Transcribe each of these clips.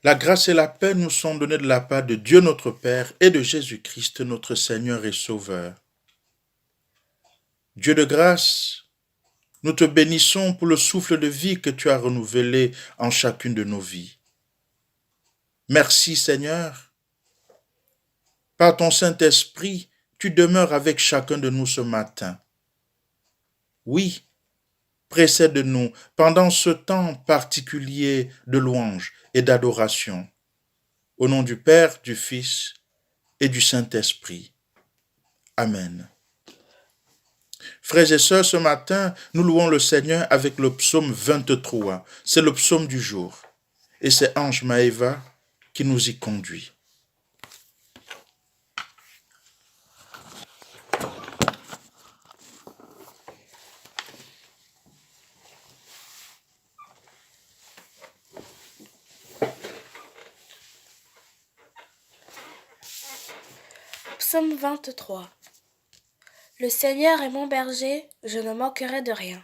La grâce et la paix nous sont données de la part de Dieu notre Père et de Jésus-Christ notre Seigneur et Sauveur. Dieu de grâce, nous te bénissons pour le souffle de vie que tu as renouvelé en chacune de nos vies. Merci Seigneur. Par ton Saint-Esprit, tu demeures avec chacun de nous ce matin. Oui, précède-nous pendant ce temps particulier de louange et d'adoration. Au nom du Père, du Fils et du Saint-Esprit. Amen. Frères et sœurs, ce matin, nous louons le Seigneur avec le psaume 23. C'est le psaume du jour. Et c'est Ange Maëva qui nous y conduit. Psaume 23. Le Seigneur est mon berger, je ne manquerai de rien.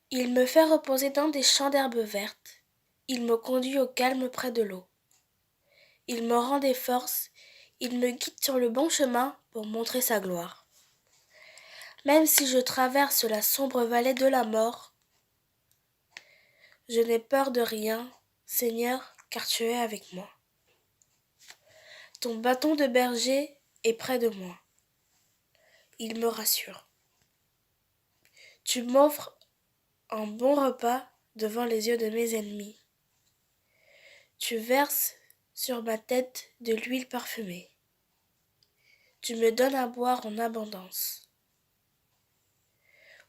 Il me fait reposer dans des champs d'herbes vertes. Il me conduit au calme près de l'eau. Il me rend des forces. Il me guide sur le bon chemin pour montrer sa gloire. Même si je traverse la sombre vallée de la mort, je n'ai peur de rien, Seigneur, car tu es avec moi. Ton bâton de berger est près de moi. Il me rassure. Tu m'offres un bon repas devant les yeux de mes ennemis. Tu verses sur ma tête de l'huile parfumée. Tu me donnes à boire en abondance.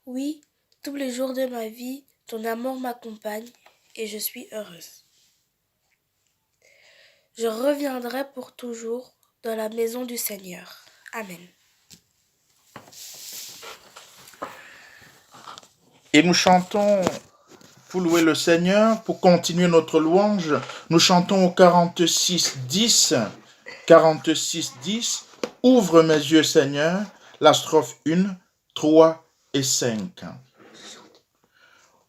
Oui, tous les jours de ma vie, ton amour m'accompagne et je suis heureuse. Je reviendrai pour toujours dans la maison du Seigneur. Amen. Et nous chantons, pour louer le Seigneur, pour continuer notre louange, nous chantons au 46-10. 46-10. Ouvre mes yeux, Seigneur, la strophe 1, 3 et 5.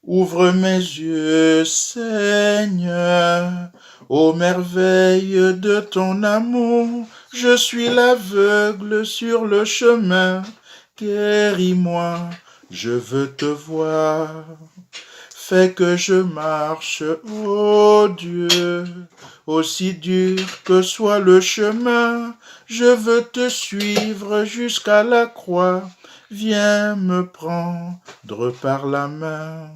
Ouvre mes yeux, Seigneur, aux merveilles de ton amour. Je suis l'aveugle sur le chemin. Guéris-moi, je veux te voir. Fais que je marche, ô Dieu, aussi dur que soit le chemin. Je veux te suivre jusqu'à la croix. Viens me prendre par la main.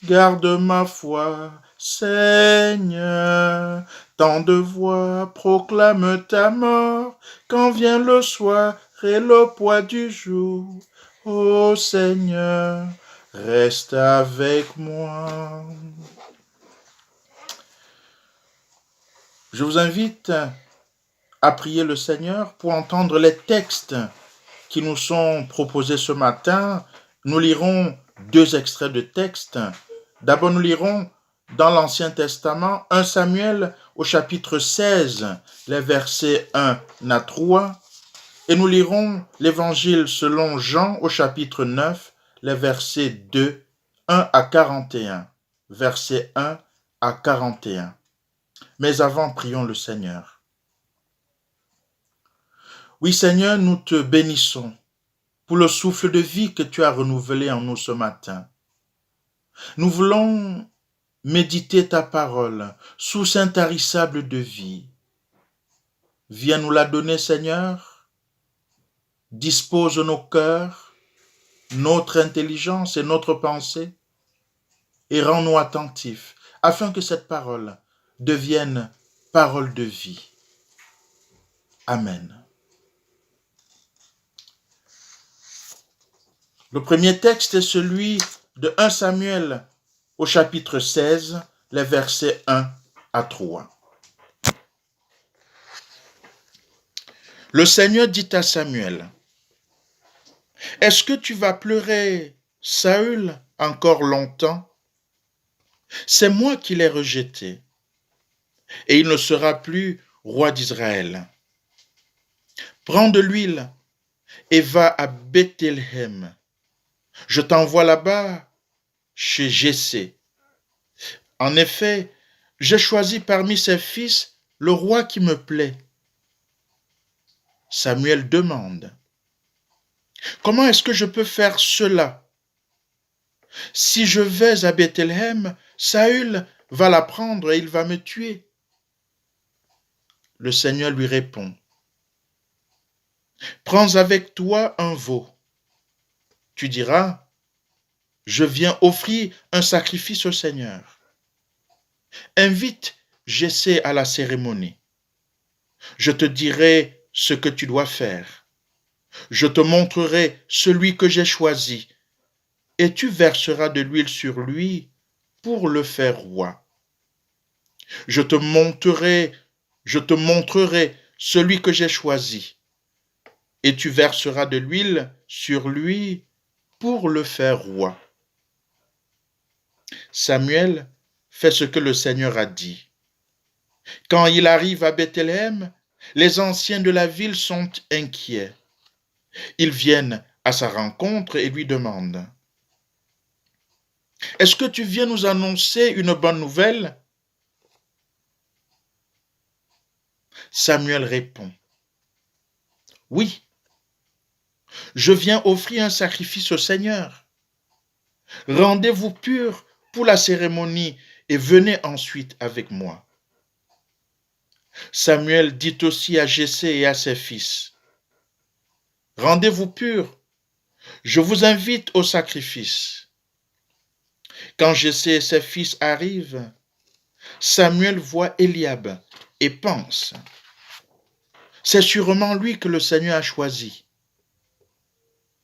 Garde ma foi, Seigneur. Tant de voix proclament ta mort. Quand vient le soir et le poids du jour, ô Seigneur, reste avec moi. Je vous invite à prier le Seigneur pour entendre les textes qui nous sont proposés ce matin. Nous lirons 2 extraits de textes. D'abord, nous lirons dans l'Ancien Testament 1 Samuel au chapitre 16, les versets 1 à 3. Et nous lirons l'Évangile selon Jean au chapitre 9, les versets 2, 1 à 41. Versets 1 à 41. Mais avant, prions le Seigneur. Oui, Seigneur, nous te bénissons pour le souffle de vie que tu as renouvelé en nous ce matin. Nous voulons méditer ta parole, source intarissable de vie. Viens nous la donner, Seigneur. Dispose nos cœurs, notre intelligence et notre pensée, et rends-nous attentifs, afin que cette parole devienne parole de vie. Amen. Le premier texte est celui de 1 Samuel au chapitre 16, les versets 1 à 3. Le Seigneur dit à Samuel, « Est-ce que tu vas pleurer Saül encore longtemps? C'est moi qui l'ai rejeté, et il ne sera plus roi d'Israël. Prends de l'huile et va à Bethléem. Je t'envoie là-bas chez Jessé. En effet, j'ai choisi parmi ses fils le roi qui me plaît. Samuel demande, comment est-ce que je peux faire cela? Si je vais à Bethléem, Saül va la prendre et il va me tuer. Le Seigneur lui répond, prends avec toi un veau. Tu diras, je viens offrir un sacrifice au Seigneur. Invite Jessé à la cérémonie. Je te dirai ce que tu dois faire. Je te montrerai celui que j'ai choisi, et tu verseras de l'huile sur lui pour le faire roi. Je te montrerai celui que j'ai choisi, et tu verseras de l'huile sur lui pour le faire roi. Samuel fait ce que le Seigneur a dit. Quand il arrive à Bethléem, les anciens de la ville sont inquiets. Ils viennent à sa rencontre et lui demandent, « Est-ce que tu viens nous annoncer une bonne nouvelle ?» Samuel répond, « Oui, je viens offrir un sacrifice au Seigneur. Rendez-vous purs pour la cérémonie et venez ensuite avec moi. » Samuel dit aussi à Jessé et à ses fils, « Rendez-vous purs, je vous invite au sacrifice. » Quand Jessé et ses fils arrivent, Samuel voit Eliab et pense, « C'est sûrement lui que le Seigneur a choisi. »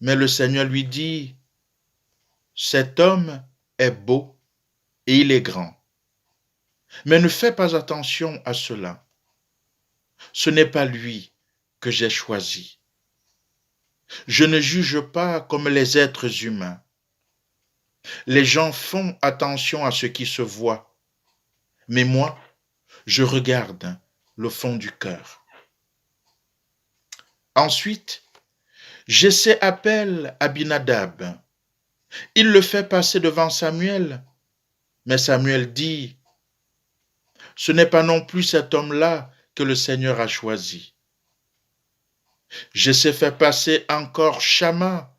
Mais le Seigneur lui dit, « Cet homme est beau et il est grand. Mais ne fais pas attention à cela. Ce n'est pas lui que j'ai choisi. Je ne juge pas comme les êtres humains. Les gens font attention à ce qui se voit, mais moi, je regarde le fond du cœur. » Ensuite, Jessé appelle Abinadab. Il le fait passer devant Samuel, mais Samuel dit, « Ce n'est pas non plus cet homme-là que le Seigneur a choisi. » Jessé fait passer encore Shama,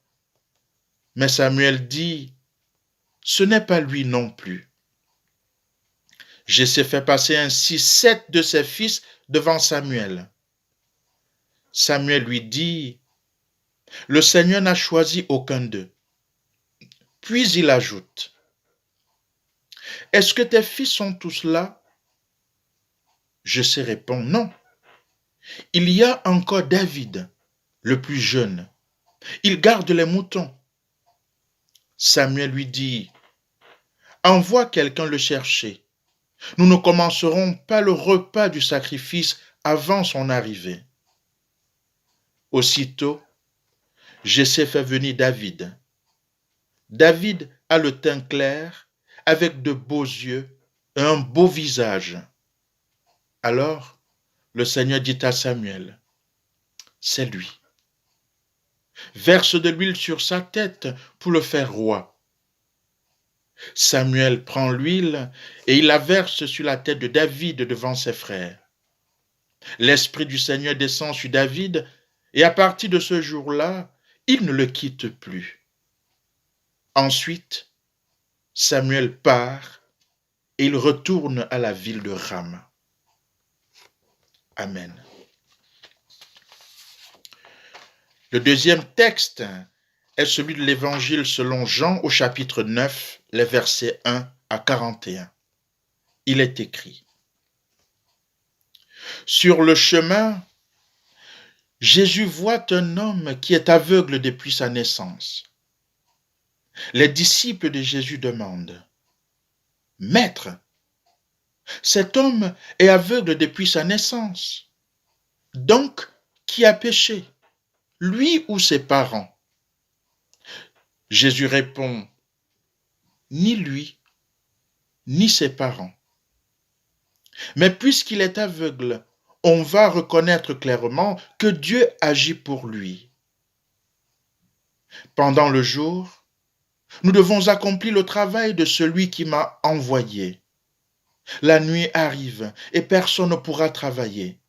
mais Samuel dit, « Ce n'est pas lui non plus. » Jessé fait passer ainsi 7 de ses fils devant Samuel. Samuel lui dit, « Le Seigneur n'a choisi aucun d'eux. » Puis il ajoute, « Est-ce que tes fils sont tous là? » Jessé répond, « Non. Il y a encore David, le plus jeune. Il garde les moutons. » Samuel lui dit, « Envoie quelqu'un le chercher. Nous ne commencerons pas le repas du sacrifice avant son arrivée. » Aussitôt, Jessé fait venir David. David a le teint clair, avec de beaux yeux et un beau visage. Alors, le Seigneur dit à Samuel, « C'est lui. Verse de l'huile sur sa tête pour le faire roi. » Samuel prend l'huile et il la verse sur la tête de David devant ses frères. L'Esprit du Seigneur descend sur David et à partir de ce jour-là, il ne le quitte plus. Ensuite, Samuel part et il retourne à la ville de Rama. Amen. Le deuxième texte est celui de l'Évangile selon Jean au chapitre 9, les versets 1 à 41. Il est écrit, « Sur le chemin, Jésus voit un homme qui est aveugle depuis sa naissance. Les disciples de Jésus demandent, « Maître, cet homme est aveugle depuis sa naissance. Donc, qui a péché, lui ou ses parents? » Jésus répond, « Ni lui, ni ses parents. Mais puisqu'il est aveugle, on va reconnaître clairement que Dieu agit pour lui. Pendant le jour, nous devons accomplir le travail de celui qui m'a envoyé. La nuit arrive et personne ne pourra travailler.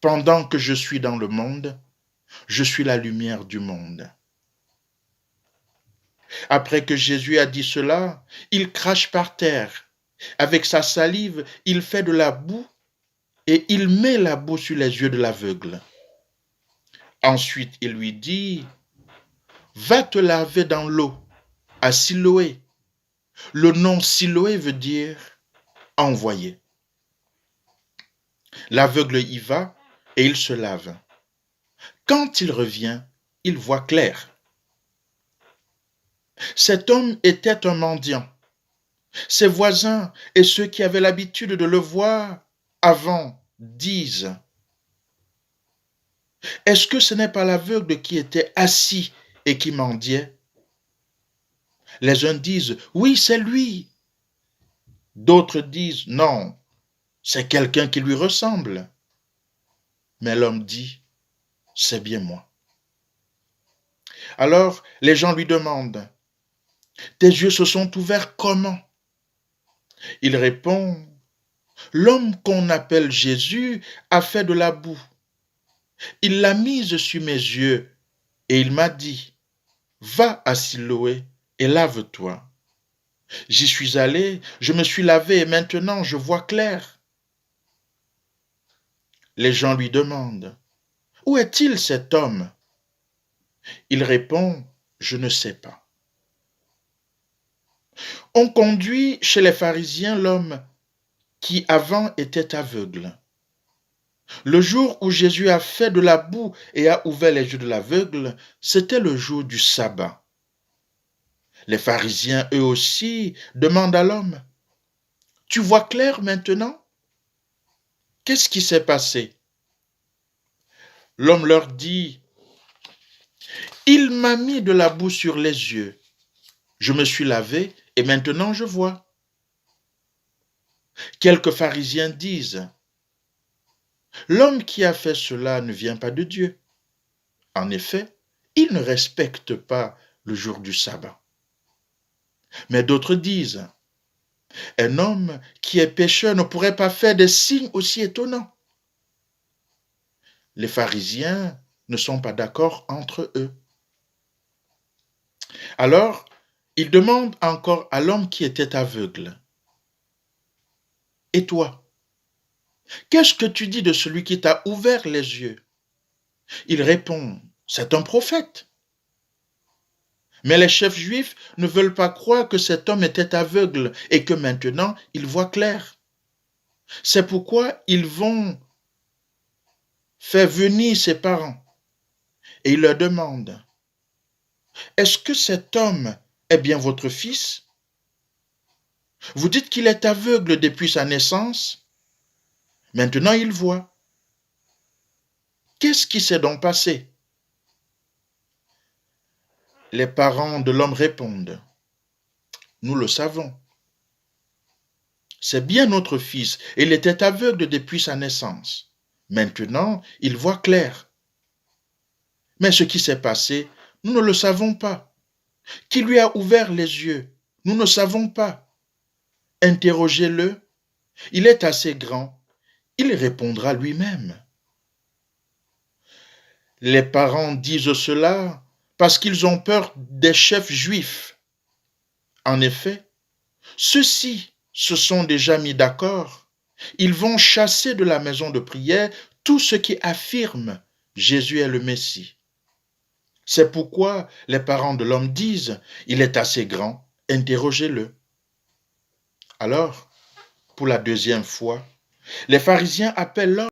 Pendant que je suis dans le monde, je suis la lumière du monde. Après que Jésus a dit cela, il crache par terre. Avec sa salive, il fait de la boue et il met la boue sur les yeux de l'aveugle. Ensuite, il lui dit, « Va te laver dans l'eau à Siloé. » Le nom Siloé veut dire « envoyé ». L'aveugle y va et il se lave. Quand il revient, il voit clair. Cet homme était un mendiant. Ses voisins et ceux qui avaient l'habitude de le voir avant disent, « Est-ce que ce n'est pas l'aveugle qui était assis et qui mendiait ?» Les uns disent, « Oui, c'est lui. » D'autres disent, « Non, c'est quelqu'un qui lui ressemble. » Mais l'homme dit, « C'est bien moi. » Alors les gens lui demandent, « Tes yeux se sont ouverts comment ?» Il répond, « L'homme qu'on appelle Jésus a fait de la boue. Il l'a mise sur mes yeux et il m'a dit, « Va à Siloé et lave-toi. » J'y suis allé, je me suis lavé et maintenant je vois clair. Les gens lui demandent, « Où est-il cet homme ?» Il répond, « Je ne sais pas. » On conduit chez les pharisiens l'homme qui avant était aveugle. Le jour où Jésus a fait de la boue et a ouvert les yeux de l'aveugle, c'était le jour du sabbat. Les pharisiens, eux aussi, demandent à l'homme, « Tu vois clair maintenant? Qu'est-ce qui s'est passé ?» L'homme leur dit, « Il m'a mis de la boue sur les yeux. Je me suis lavé et maintenant je vois. » Quelques pharisiens disent, « L'homme qui a fait cela ne vient pas de Dieu. En effet, il ne respecte pas le jour du sabbat. » Mais d'autres disent, « Un homme qui est pécheur ne pourrait pas faire des signes aussi étonnants. » Les pharisiens ne sont pas d'accord entre eux. Alors, ils demandent encore à l'homme qui était aveugle, « Et toi, qu'est-ce que tu dis de celui qui t'a ouvert les yeux ?» Il répond, « C'est un prophète. » Mais les chefs juifs ne veulent pas croire que cet homme était aveugle et que maintenant il voit clair. C'est pourquoi ils vont faire venir ses parents et ils leur demandent, « Est-ce que cet homme est bien votre fils? Vous dites qu'il est aveugle depuis sa naissance. Maintenant il voit. Qu'est-ce qui s'est donc passé? » Les parents de l'homme répondent, « Nous le savons. C'est bien notre fils. Il était aveugle depuis sa naissance. Maintenant, il voit clair. Mais ce qui s'est passé, nous ne le savons pas. Qui lui a ouvert les yeux? Nous ne savons pas. Interrogez-le. Il est assez grand. Il répondra lui-même. » Les parents disent cela parce qu'ils ont peur des chefs juifs. En effet, ceux-ci se sont déjà mis d'accord. Ils vont chasser de la maison de prière tous ceux qui affirment Jésus est le Messie. C'est pourquoi les parents de l'homme disent, il est assez grand, interrogez-le. Alors, pour la deuxième fois, les pharisiens appellent l'homme